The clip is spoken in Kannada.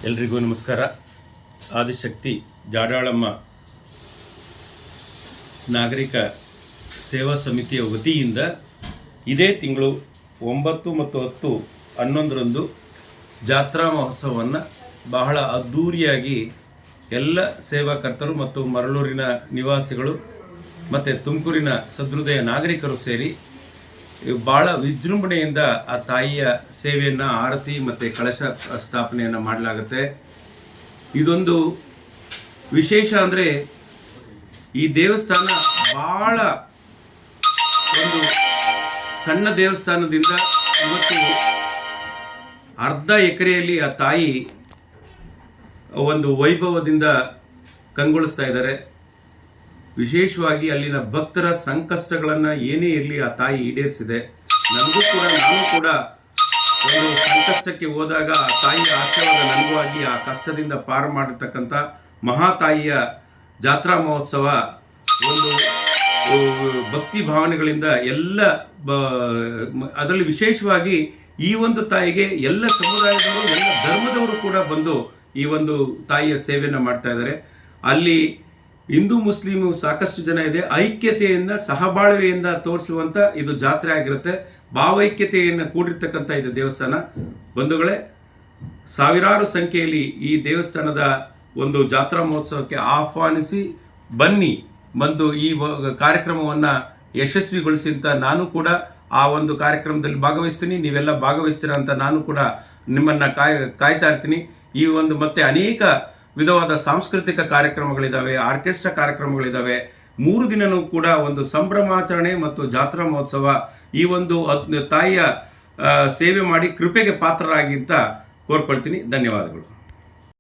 ಎಲ್ರಿಗೂ ನಮಸ್ಕಾರ. ಆದಿಶಕ್ತಿ ಜಾಡಾಳಮ್ಮ ನಾಗರಿಕ ಸೇವಾ ಸಮಿತಿಯ ವತಿಯಿಂದ ಇದೇ ತಿಂಗಳು 9 ಮತ್ತು 10, 11ರಂದು ಜಾತ್ರಾ ಮಹೋತ್ಸವವನ್ನು ಬಹಳ ಅದ್ಧೂರಿಯಾಗಿ ಎಲ್ಲ ಸೇವಾಕರ್ತರು ಮತ್ತು ಮರಳೂರಿನ ನಿವಾಸಿಗಳು ಮತ್ತು ತುಮಕೂರಿನ ಸಹೃದಯ ನಾಗರಿಕರು ಸೇರಿ ಭಾಳ ವಿಜೃಂಭಣೆಯಿಂದ ಆ ತಾಯಿಯ ಸೇವೆಯನ್ನು, ಆರತಿ ಮತ್ತು ಕಳಶ ಸ್ಥಾಪನೆಯನ್ನು ಮಾಡಲಾಗುತ್ತೆ. ಇದೊಂದು ವಿಶೇಷ ಅಂದರೆ ಈ ದೇವಸ್ಥಾನ ಭಾಳ ಒಂದು ಸಣ್ಣ ದೇವಸ್ಥಾನದಿಂದ ಇವತ್ತು ಅರ್ಧ ಎಕರೆಯಲ್ಲಿ ಆ ತಾಯಿ ಒಂದು ವೈಭವದಿಂದ ಕಂಗೊಳಿಸ್ತಾ ಇದ್ದಾರೆ. ವಿಶೇಷವಾಗಿ ಅಲ್ಲಿನ ಭಕ್ತರ ಸಂಕಷ್ಟಗಳನ್ನು ಏನೇ ಇರಲಿ ಆ ತಾಯಿ ಈಡೇರಿಸಿದೆ. ನಾನು ಕೂಡ ಒಂದು ಸಂಕಷ್ಟಕ್ಕೆ ಹೋದಾಗ ಆ ತಾಯಿಯ ಆಶೀರ್ವಾದ ನನಗೂ ಆಗಿ ಆ ಕಷ್ಟದಿಂದ ಪಾರು ಮಾಡಿರ್ತಕ್ಕಂಥ ಮಹಾತಾಯಿಯ ಜಾತ್ರಾ ಮಹೋತ್ಸವ ಒಂದು ಭಕ್ತಿ ಭಾವನೆಗಳಿಂದ ಎಲ್ಲ ಅದರಲ್ಲಿ ವಿಶೇಷವಾಗಿ ಈ ಒಂದು ತಾಯಿಗೆ ಎಲ್ಲ ಸಮುದಾಯದವರು, ಎಲ್ಲ ಧರ್ಮದವರು ಕೂಡ ಬಂದು ಈ ಒಂದು ತಾಯಿಯ ಸೇವೆಯನ್ನು ಮಾಡ್ತಾ ಇದ್ದಾರೆ. ಅಲ್ಲಿ ಹಿಂದೂ ಮುಸ್ಲಿಮು ಸಾಕಷ್ಟು ಜನ ಇದೆ. ಐಕ್ಯತೆಯಿಂದ, ಸಹಬಾಳ್ವೆಯಿಂದ ತೋರಿಸುವಂಥ ಇದು ಜಾತ್ರೆ ಆಗಿರುತ್ತೆ. ಭಾವೈಕ್ಯತೆಯನ್ನು ಕೂಡಿರ್ತಕ್ಕಂಥ ಇದು ದೇವಸ್ಥಾನ. ಬಂಧುಗಳೇ, ಸಾವಿರಾರು ಸಂಖ್ಯೆಯಲ್ಲಿ ಈ ದೇವಸ್ಥಾನದ ಒಂದು ಜಾತ್ರಾ ಮಹೋತ್ಸವಕ್ಕೆ ಆಹ್ವಾನಿಸಿ ಬಂದು ಈ ಕಾರ್ಯಕ್ರಮವನ್ನು ಯಶಸ್ವಿಗೊಳಿಸಿ ಅಂತ ನಾನು ಕೂಡ ಆ ಒಂದು ಕಾರ್ಯಕ್ರಮದಲ್ಲಿ ಭಾಗವಹಿಸ್ತೀನಿ. ನೀವೆಲ್ಲ ಭಾಗವಹಿಸ್ತೀರ ಅಂತ ನಾನು ಕೂಡ ನಿಮ್ಮನ್ನು ಕಾಯ್ತಾ ಇರ್ತೀನಿ. ಈ ಒಂದು ಮತ್ತೆ ಅನೇಕ ವಿಧವಾದ ಸಾಂಸ್ಕೃತಿಕ ಕಾರ್ಯಕ್ರಮಗಳಿದ್ದಾವೆ, ಆರ್ಕೆಸ್ಟ್ರಾ ಕಾರ್ಯಕ್ರಮಗಳಿದ್ದಾವೆ. 3 ದಿನವೂ ಕೂಡ ಒಂದು ಸಂಭ್ರಮಾಚರಣೆ ಮತ್ತು ಜಾತ್ರಾ ಮಹೋತ್ಸವ. ಈ ಒಂದು ತಾಯಿಯ ಸೇವೆ ಮಾಡಿ ಕೃಪೆಗೆ ಪಾತ್ರರಾಗಿ ಅಂತ ಕೋರ್ಕೊಳ್ತೀನಿ. ಧನ್ಯವಾದಗಳು.